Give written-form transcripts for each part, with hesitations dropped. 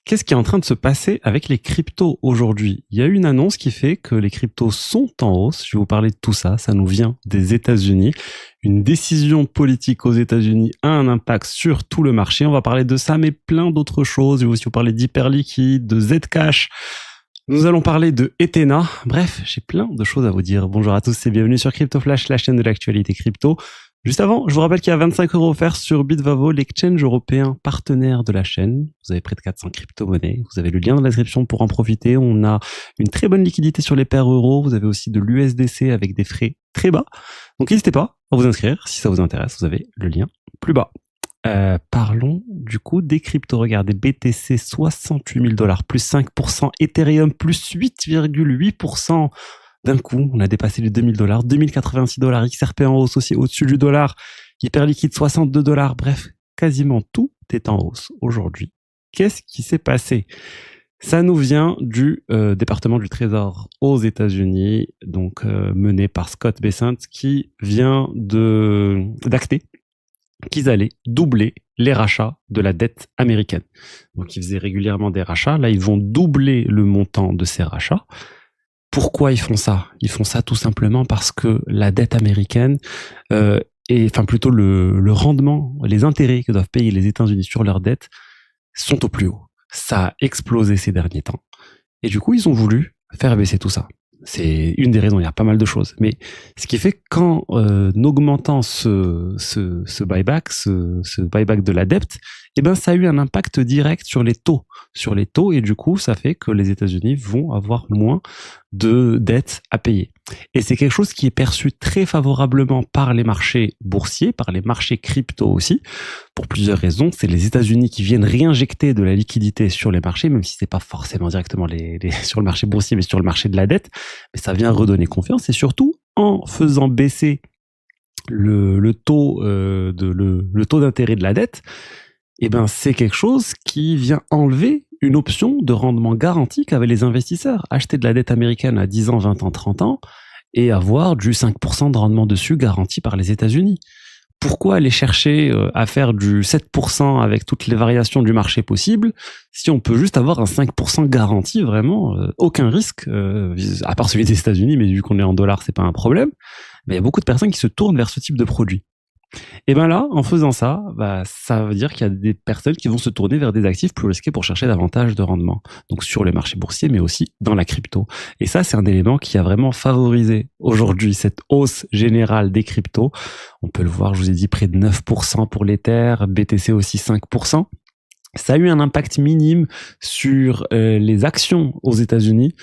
Qu'est-ce qui est en train de se passer avec les cryptos aujourd'hui? Il y a eu une annonce qui fait que les cryptos sont en hausse. Je vais vous parler de tout ça. Ça nous vient des États-Unis. Une décision politique aux États-Unis a un impact sur tout le marché. On va parler de ça, mais plein d'autres choses. Je vais aussi vous parler d'Hyperliquid, de Zcash. Nous allons parler de Ethena. Bref, j'ai plein de choses à vous dire. Bonjour à tous et bienvenue sur Crypto Flash, la chaîne de l'actualité crypto. Juste avant, je vous rappelle qu'il y a 25 € offerts sur Bitvavo, l'exchange européen partenaire de la chaîne. Vous avez près de 400 crypto-monnaies. Vous avez le lien dans la description pour en profiter. On a une très bonne liquidité sur les paires euros. Vous avez aussi de l'USDC avec des frais très bas. Donc n'hésitez pas à vous inscrire si ça vous intéresse. Vous avez le lien plus bas. Parlons du coup des cryptos. Regardez, BTC 68 000 $, plus 5%, Ethereum plus 8,8%. D'un coup, on a dépassé les 2000 $, 2086 $, XRP en hausse aussi au-dessus du dollar, Hyperliquid 62 $, bref, quasiment tout est en hausse aujourd'hui. Qu'est-ce qui s'est passé? Ça nous vient du département du Trésor aux États-Unis, donc mené par Scott Bessent, qui vient d'acter qu'ils allaient doubler les rachats de la dette américaine. Donc ils faisaient régulièrement des rachats, là ils vont doubler le montant de ces rachats. Pourquoi ils font ça? Ils font ça tout simplement parce que la dette américaine, plutôt le rendement, les intérêts que doivent payer les États-Unis sur leur dette sont au plus haut. Ça a explosé ces derniers temps. Et du coup, ils ont voulu faire baisser tout ça. C'est une des raisons, il y a pas mal de choses. Mais ce qui fait qu'en augmentant ce buyback, ce buyback de la dette, eh ben, ça a eu un impact direct sur les taux. Et du coup, ça fait que les États-Unis vont avoir moins de dettes à payer. Et c'est quelque chose qui est perçu très favorablement par les marchés boursiers, par les marchés crypto aussi, pour plusieurs raisons. C'est les États-Unis qui viennent réinjecter de la liquidité sur les marchés, même si c'est pas forcément directement sur le marché boursier, mais sur le marché de la dette. Mais ça vient redonner confiance et surtout en faisant baisser le taux d'intérêt de la dette. Eh ben, c'est quelque chose qui vient enlever une option de rendement garanti qu'avaient les investisseurs. Acheter de la dette américaine à 10 ans, 20 ans, 30 ans et avoir du 5% de rendement dessus garanti par les États-Unis. Pourquoi aller chercher à faire du 7% avec toutes les variations du marché possibles si on peut juste avoir un 5% garanti, vraiment, aucun risque, à part celui des États-Unis, mais vu qu'on est en dollars, c'est pas un problème. Mais il y a beaucoup de personnes qui se tournent vers ce type de produit. Et ben là, en faisant ça, ça veut dire qu'il y a des personnes qui vont se tourner vers des actifs plus risqués pour chercher davantage de rendement. Donc sur les marchés boursiers, mais aussi dans la crypto. Et ça, c'est un élément qui a vraiment favorisé aujourd'hui cette hausse générale des cryptos. On peut le voir, je vous ai dit, près de 9% pour l'Ether, BTC aussi 5%. Ça a eu un impact minime sur les actions aux États-Unis.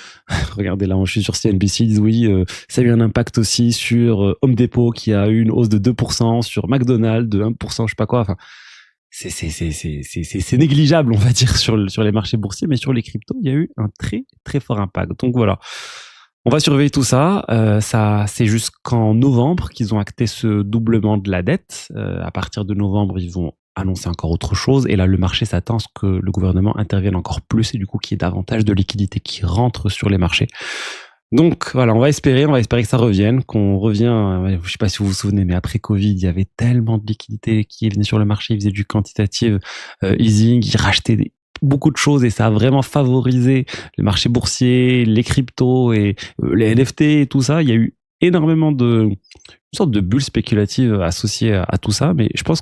Regardez là, je suis sur CNBC, ils disent oui, ça a eu un impact aussi sur Home Depot qui a eu une hausse de 2%, sur McDonald's de 1%, je sais pas quoi. Enfin, c'est négligeable, on va dire, sur les marchés boursiers, mais sur les cryptos, il y a eu un très très fort impact. Donc voilà. On va surveiller tout ça. Ça, c'est jusqu'en novembre qu'ils ont acté ce doublement de la dette. À partir de novembre, ils vont annoncer encore autre chose. Et là, le marché s'attend à ce que le gouvernement intervienne encore plus et du coup qu'il y ait davantage de liquidités qui rentrent sur les marchés. Donc voilà, on va espérer que ça revienne, qu'on revient. Je sais pas si vous vous souvenez, mais après Covid, il y avait tellement de liquidités qui venaient sur le marché, ils faisaient du quantitative easing, ils rachetaient beaucoup de choses et ça a vraiment favorisé les marchés boursiers, les cryptos et les NFT et tout ça. Il y a eu énormément une sorte de bulle spéculative associée à tout ça, mais je pense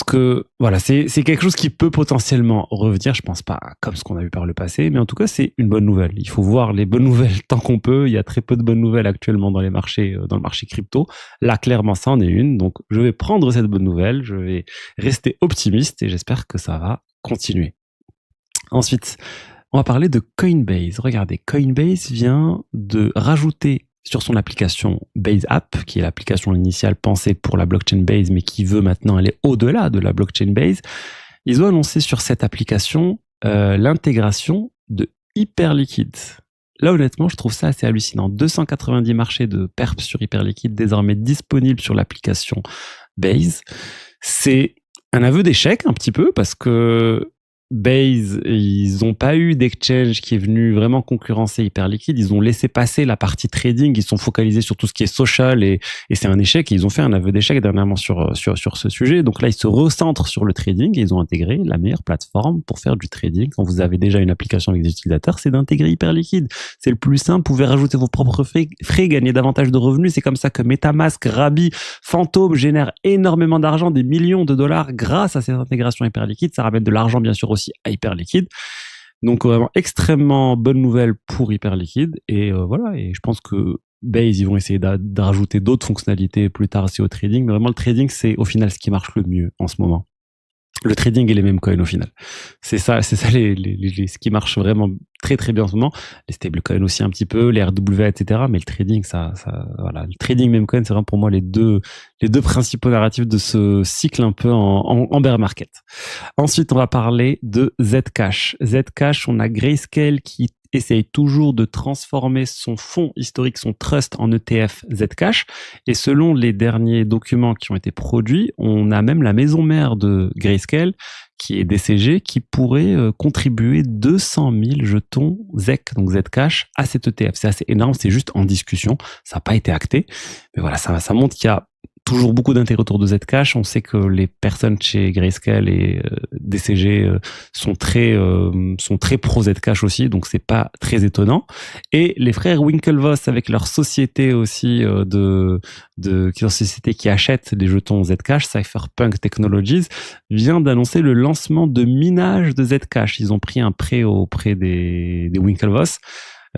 que voilà, c'est quelque chose qui peut potentiellement revenir. Je pense pas comme ce qu'on a vu par le passé, mais en tout cas, c'est une bonne nouvelle. Il faut voir les bonnes nouvelles tant qu'on peut. Il y a très peu de bonnes nouvelles actuellement dans le marché crypto. Là, clairement, ça en est une. Donc, je vais prendre cette bonne nouvelle. Je vais rester optimiste et j'espère que ça va continuer. Ensuite, on va parler de Coinbase. Regardez, Coinbase vient de rajouter sur son application Base App, qui est l'application initiale pensée pour la blockchain Base, mais qui veut maintenant aller au-delà de la blockchain Base. Ils ont annoncé sur cette application l'intégration de Hyperliquid. Là, honnêtement, je trouve ça assez hallucinant. 290 marchés de perp sur Hyperliquid désormais disponibles sur l'application Base. C'est un aveu d'échec un petit peu parce que Base, ils n'ont pas eu d'exchange qui est venu vraiment concurrencer Hyperliquid. Ils ont laissé passer la partie trading. Ils sont focalisés sur tout ce qui est social et c'est un échec. Et ils ont fait un aveu d'échec dernièrement sur ce sujet. Donc là, ils se recentrent sur le trading et ils ont intégré la meilleure plateforme pour faire du trading. Quand vous avez déjà une application avec des utilisateurs, c'est d'intégrer Hyperliquid. C'est le plus simple. Vous pouvez rajouter vos propres frais, gagner davantage de revenus. C'est comme ça que MetaMask, Rabi, Phantom génèrent énormément d'argent, des millions de dollars grâce à cette intégration Hyperliquid. Ça ramène de l'argent, bien sûr, aussi à Hyperliquid. Donc vraiment extrêmement bonne nouvelle pour Hyperliquid et voilà, et je pense que Base ils vont essayer de rajouter d'autres fonctionnalités plus tard aussi au trading, mais vraiment le trading c'est au final ce qui marche le mieux en ce moment. Le trading et les mêmes coins au final. C'est ça ce qui marche vraiment très très bien en ce moment. Les stablecoins aussi un petit peu, les RWA, etc. Mais le trading, voilà. Le trading meme coin, c'est vraiment pour moi les deux principaux narratifs de ce cycle un peu en bear market. Ensuite, on va parler de Zcash. Zcash, on a Grayscale qui essaye toujours de transformer son fonds historique, son trust en ETF Zcash. Et selon les derniers documents qui ont été produits, on a même la maison mère de Grayscale, qui est DCG, qui pourrait contribuer 200 000 jetons ZEC, donc Zcash, à cet ETF. C'est assez énorme, c'est juste en discussion. Ça n'a pas été acté. Mais voilà, ça montre qu'il y a toujours beaucoup d'intérêt autour de Zcash. On sait que les personnes chez Grayscale et DCG sont très pro Zcash aussi, donc c'est pas très étonnant. Et les frères Winklevoss avec leur société aussi leur société qui achète des jetons Zcash, Cypherpunk Technologies, vient d'annoncer le lancement de minage de Zcash. Ils ont pris un prêt auprès des Winklevoss.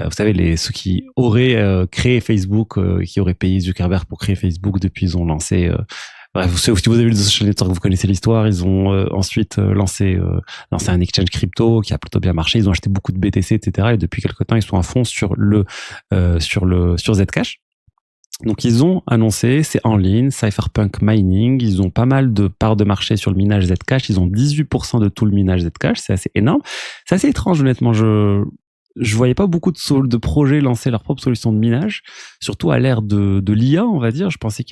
Vous savez, ceux qui auraient créé Facebook, qui auraient payé Zuckerberg pour créer Facebook, depuis ils ont lancé... bref, si vous avez vu le social network, vous connaissez l'histoire. Ils ont ensuite lancé un exchange crypto qui a plutôt bien marché. Ils ont acheté beaucoup de BTC, etc. Et depuis quelque temps, ils sont à fond sur Zcash. Donc ils ont annoncé, c'est en ligne, Cypherpunk Mining, ils ont pas mal de parts de marché sur le minage Zcash, ils ont 18% de tout le minage Zcash, c'est assez énorme. C'est assez étrange honnêtement, je voyais pas beaucoup de projets lancer leur propre solution de minage, surtout à l'ère de l'IA, on va dire. Je pensais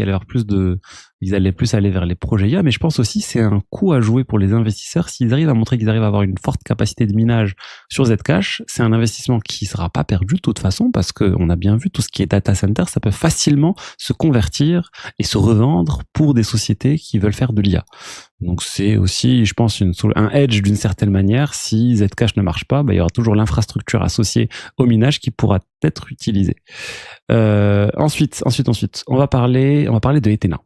ils allaient plus aller vers les projets IA, mais je pense aussi que c'est un coup à jouer pour les investisseurs. S'ils arrivent à montrer qu'ils arrivent à avoir une forte capacité de minage sur Zcash, c'est un investissement qui sera pas perdu de toute façon, parce qu'on a bien vu tout ce qui est data center, ça peut facilement se convertir et se revendre pour des sociétés qui veulent faire de l'IA. Donc c'est aussi, je pense, un hedge d'une certaine manière. Si Zcash ne marche pas, il y aura toujours l'infrastructure associée au minage qui pourra être utilisée. Ensuite, on va parler de Ethena.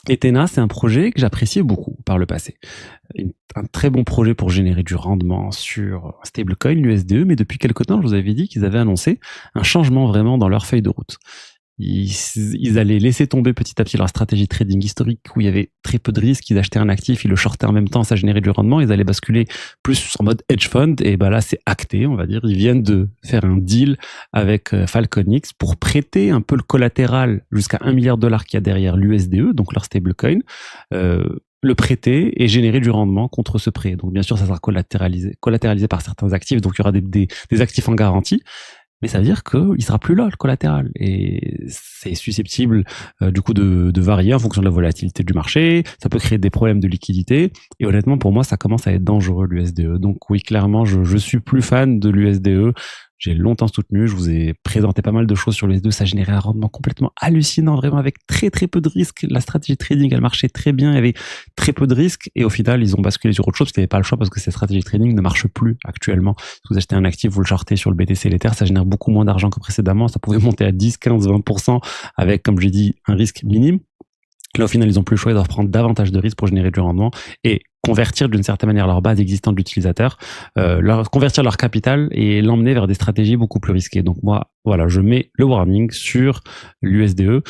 Ethena, c'est un projet que j'appréciais beaucoup par le passé. Un très bon projet pour générer du rendement sur un stablecoin, l'USDE, mais depuis quelque temps, je vous avais dit qu'ils avaient annoncé un changement vraiment dans leur feuille de route. Ils allaient laisser tomber petit à petit leur stratégie trading historique où il y avait très peu de risques. Ils achetaient un actif, ils le shortaient en même temps, ça générait du rendement. Ils allaient basculer plus en mode hedge fund et là c'est acté, on va dire. Ils viennent de faire un deal avec Falconix pour prêter un peu le collatéral jusqu'à $1 milliard qu'il y a derrière l'USDE, donc leur stablecoin. Le prêter et générer du rendement contre ce prêt. Donc bien sûr, ça sera collatéralisé par certains actifs, donc il y aura des actifs en garantie. Mais ça veut dire qu'il sera plus là, le collatéral. Et c'est susceptible, du coup, de varier en fonction de la volatilité du marché. Ça peut créer des problèmes de liquidité. Et honnêtement, pour moi, ça commence à être dangereux, l'USDE. Donc oui, clairement, je suis plus fan de l'USDE. J'ai longtemps soutenu, je vous ai présenté pas mal de choses sur l'USDE, ça générait un rendement complètement hallucinant, vraiment avec très très peu de risques. La stratégie trading, elle marchait très bien, il y avait très peu de risques et au final, ils ont basculé sur autre chose parce qu'il n'y avait pas le choix parce que cette stratégie trading ne marche plus actuellement. Si vous achetez un actif, vous le shortez sur le BTC et l'Ether, ça génère beaucoup moins d'argent que précédemment, ça pouvait monter à 10, 15, 20% avec, comme j'ai dit, un risque minime. Là, au final, ils n'ont plus le choix, ils doivent prendre davantage de risques pour générer du rendement et convertir d'une certaine manière leur base existante d'utilisateurs, convertir leur capital et l'emmener vers des stratégies beaucoup plus risquées. Donc moi, voilà, je mets le warning sur l'USDE.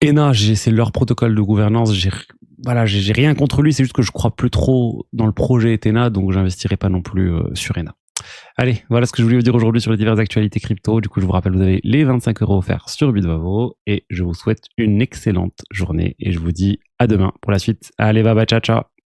ENA, c'est leur protocole de gouvernance. J'ai rien contre lui, c'est juste que je crois plus trop dans le projet Ethena, donc j'investirai pas non plus sur ENA. Allez, voilà ce que je voulais vous dire aujourd'hui sur les diverses actualités crypto. Du coup, je vous rappelle, vous avez les 25 € offerts sur Bitvavo et je vous souhaite une excellente journée et je vous dis à demain pour la suite. Allez, bye bye, ciao, ciao.